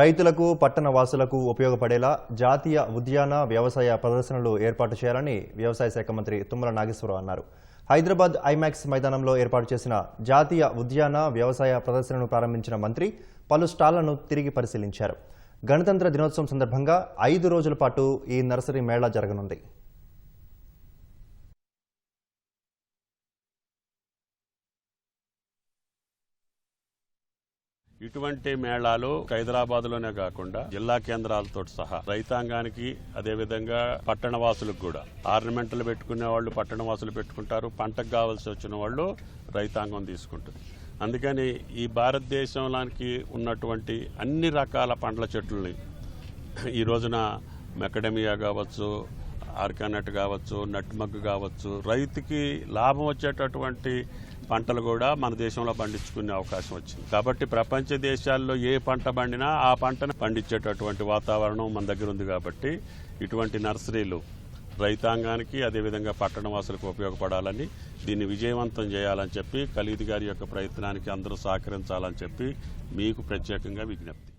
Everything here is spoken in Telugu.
రైతులకు పట్టణ వాసులకు ఉపయోగపడేలా జాతీయ ఉద్యాన వ్యవసాయ ప్రదర్శనలు ఏర్పాటు చేయాలని వ్యవసాయ శాఖ మంత్రి తుమ్మల నాగేశ్వరరావు అన్నారు. హైదరాబాద్ ఐమాక్స్ మైదానంలో ఏర్పాటు చేసిన జాతీయ ఉద్యాన వ్యవసాయ ప్రదర్శనను ప్రారంభించిన మంత్రి పలు స్టాళ్లను తిరిగి పరిశీలించారు. గణతంత్ర దినోత్సవం సందర్భంగా 5 రోజుల పాటు ఈ నర్సరీ మేళా జరగనుంది. ఇటువంటి మేళాలు హైదరాబాద్లోనే కాకుండా జిల్లా కేంద్రాలతో సహా రైతాంగానికి, అదేవిధంగా పట్టణ వాసులకు కూడా ఆర్నమెంట్లు పెట్టుకునే వాళ్ళు పట్టణ వాసులు పెట్టుకుంటారు, పంటకు కావాల్సి వచ్చిన వాళ్ళు రైతాంగం తీసుకుంటుంది. అందుకని ఈ భారతదేశంలోనికి ఉన్నటువంటి అన్ని రకాల పండ్ల చెట్లని ఈ రోజున మెకడమియా కావచ్చు, ఆర్కానట్ కావచ్చు, నట్మగ్ కావచ్చు, రైతుకి లాభం వచ్చేటటువంటి పంటలు కూడా మన దేశంలో పండించుకునే అవకాశం వచ్చింది. కాబట్టి ప్రపంచ దేశాల్లో ఏ పంట పండినా ఆ పంటను పండించేటటువంటి వాతావరణం మన దగ్గర ఉంది. కాబట్టి ఇటువంటి నర్సరీలు రైతాంగానికి, అదేవిధంగా పట్టణవాసులకు ఉపయోగపడాలని, దీన్ని విజయవంతం చేయాలని చెప్పి ఖలీద్ గారి యొక్క ప్రయత్నానికి అందరూ సహకరించాలని చెప్పి మీకు ప్రత్యేకంగా విజ్ఞప్తి.